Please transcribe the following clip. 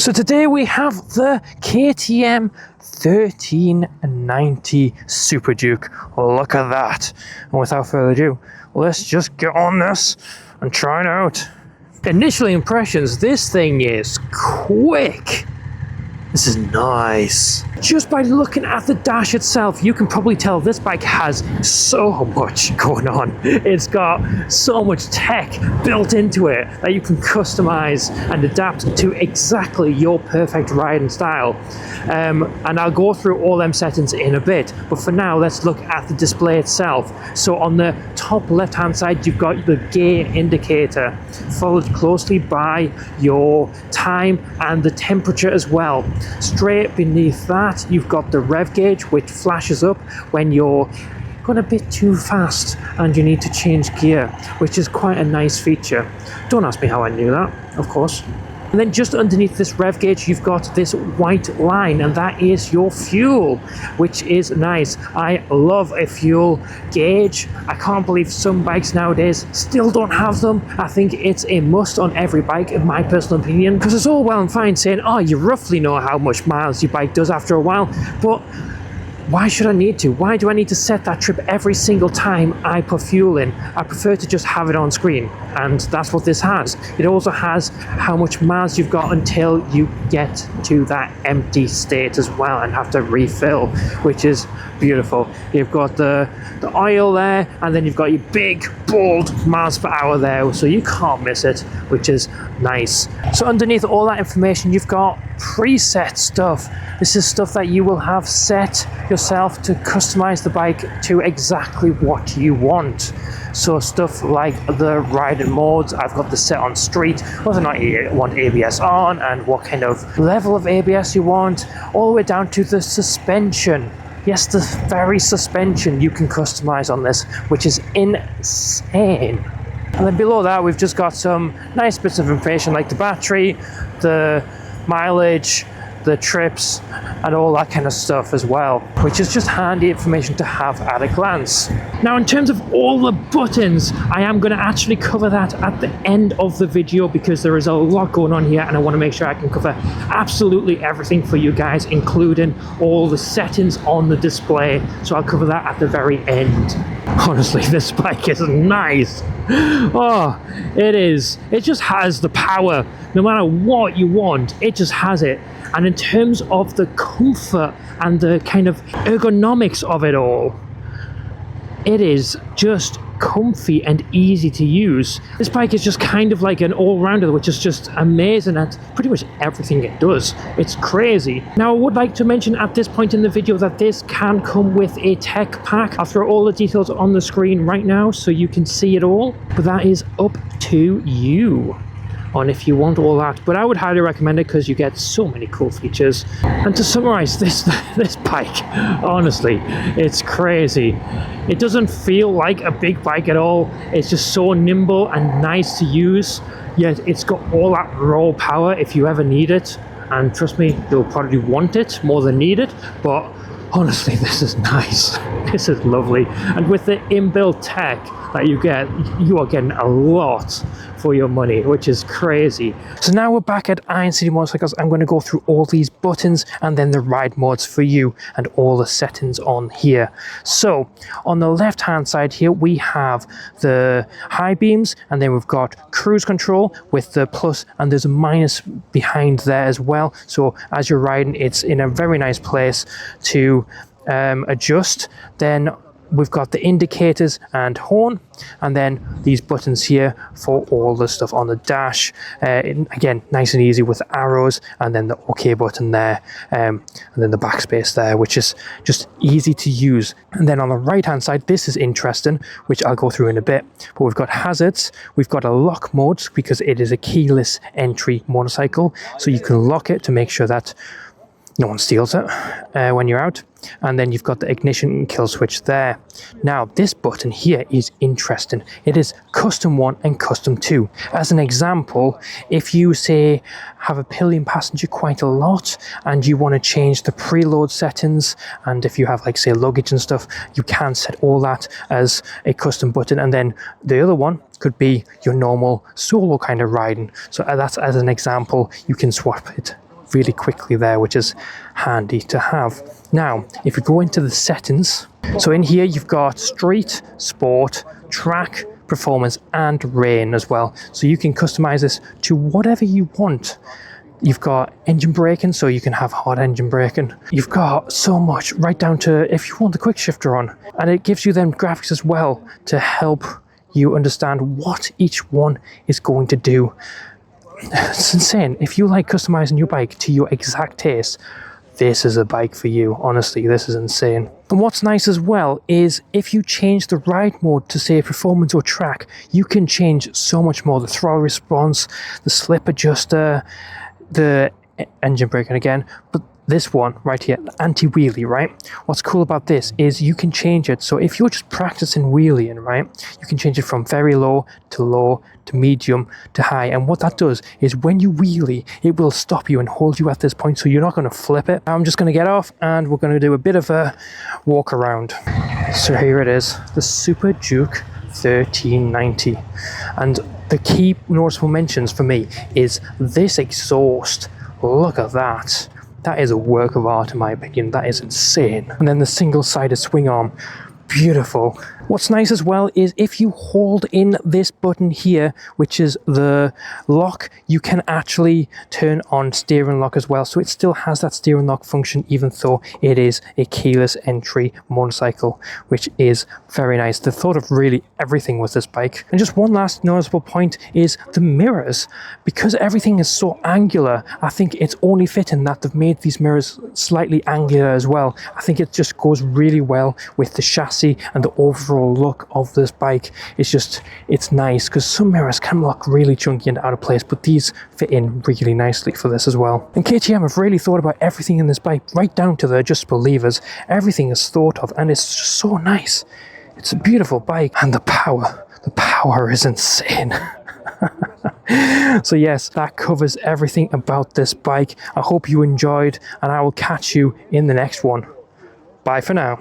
So today we have the KTM 1390 Super Duke. Look at that. And without further ado, let's just get on this and try it out. Initial impressions, this thing is quick. This is nice. Just by looking at the dash itself, you can probably tell this bike has so much going on. It's got so much tech built into it that you can customize and adapt to exactly your perfect riding style. And I'll go through all them settings in a bit, but for now, let's look at the display itself. So on the top left-hand side, you've got the gear indicator, followed closely by your time and the temperature as well. Straight beneath that, you've got the rev gauge, which flashes up when you're going a bit too fast and you need to change gear, which is quite a nice feature. Don't ask me how I knew that, of course. And then just underneath this rev gauge, you've got this white line, and that is your fuel, which is nice. I love a fuel gauge. I can't believe some bikes nowadays still don't have them. I think it's a must on every bike, in my personal opinion, because it's all well and fine saying, oh, you roughly know how much miles your bike does after a while, but why should I need to? Why do I need to set that trip every single time I put fuel in? I prefer to just have it on screen, and that's what this has. It also has how much miles you've got until you get to that empty state as well and have to refill, which is beautiful. You've got the oil there, and then you've got your big, bold miles per hour there, so you can't miss it, which is nice. So underneath all that information, you've got preset stuff. This is stuff that you will have set yourself to customize the bike to exactly what you want. So stuff like the riding modes, I've got the set on street, whether or not you want ABS on and what kind of level of ABS you want, all the way down to the suspension. Yes, the very suspension you can customize on this, which is insane. And then below that, we've just got some nice bits of information like the battery, the mileage, the trips, and all that kind of stuff as well, which is just handy information to have at a glance. Now, in terms of all the buttons, I am going to actually cover that at the end of the video because there is a lot going on here and I want to make sure I can cover absolutely everything for you guys, including all the settings on the display. So I'll cover that at the very end. Honestly, this bike is nice. Oh, it is. It just has the power. No matter what you want, it just has it. And in terms of the comfort and the kind of ergonomics of it all, it is just comfy and easy to use. This bike is just kind of like an all-rounder, which is just amazing at pretty much everything it does. It's crazy. Now, I would like to mention at this point in the video that this can come with a tech pack. I'll throw all the details on the screen right now so you can see it all, but that is up to you on if you want all that, but I would highly recommend it because you get so many cool features. And to summarize this bike, honestly, it's crazy. It doesn't feel like a big bike at all. It's just so nimble and nice to use, yet it's got all that raw power if you ever need it, and trust me, you'll probably want it more than need it, but honestly, this is nice. This is lovely. And with the inbuilt tech that you get, you are getting a lot for your money, which is crazy. So now we're back at Iron City Motorcycles. I'm going to go through all these buttons and then the ride modes for you and all the settings on here. So on the left hand side here, we have the high beams, and then we've got cruise control with the plus, and there's a minus behind there as well. So as you're riding, it's in a very nice place to adjust. Then we've got the indicators and horn, and then these buttons here for all the stuff on the dash. Again, nice and easy with the arrows, and then the OK button there, and then the backspace there, which is just easy to use. And then on the right hand side, this is interesting, which I'll go through in a bit, but we've got hazards, we've got a lock mode because it is a keyless entry motorcycle, so you can lock it to make sure that no one steals it when you're out. And then you've got the ignition and kill switch there. Now, this button here is interesting. It is custom 1 and custom 2. As an example, if you say have a pillion passenger quite a lot and you want to change the preload settings, and if you have like say luggage and stuff, you can set all that as a custom button. And then the other one could be your normal solo kind of riding. So that's as an example, you can swap it really quickly there, which is handy to have. Now, if you go into the settings, so in here you've got street, sport, track, performance, and rain as well. So you can customize this to whatever you want. You've got engine braking, so you can have hard engine braking. You've got so much, right down to if you want the quick shifter on. And it gives you them graphics as well to help you understand what each one is going to do. It's insane. If you like customizing your bike to your exact taste, this is a bike for you. Honestly, this is insane. And what's nice as well is if you change the ride mode to say performance or track, you can change so much more. The throttle response, the slip adjuster, the engine braking again, but this one right here, anti-wheelie, right? What's cool about this is you can change it. So if you're just practicing wheeling, right, you can change it from very low to medium to high. And what that does is when you wheelie, it will stop you and hold you at this point, so you're not going to flip it. I'm just going to get off and we're going to do a bit of a walk around. So here it is, the Super Duke 1390. And the key noticeable mentions for me is this exhaust. Look at that. That is a work of art in my opinion. That is insane. And then the single-sided swing arm. Beautiful. What's nice as well is if you hold in this button here, which is the lock, you can actually turn on steering lock as well. So it still has that steering lock function, even though it is a keyless entry motorcycle, which is very nice. They thought of really everything with this bike. And just one last noticeable point is the mirrors. Because everything is so angular, I think it's only fitting that they've made these mirrors slightly angular as well. I think it just goes really well with the chassis and the overall look of this bike. It's nice because some mirrors can look really chunky and out of place, but these fit in really nicely for this as well. And KTM have really thought about everything in this bike, right down to the adjustable levers. Everything is thought of and it's just so nice. It's a beautiful bike, and the power is insane. So yes, that covers everything about this bike. I hope you enjoyed, and I will catch you in the next one. Bye for now.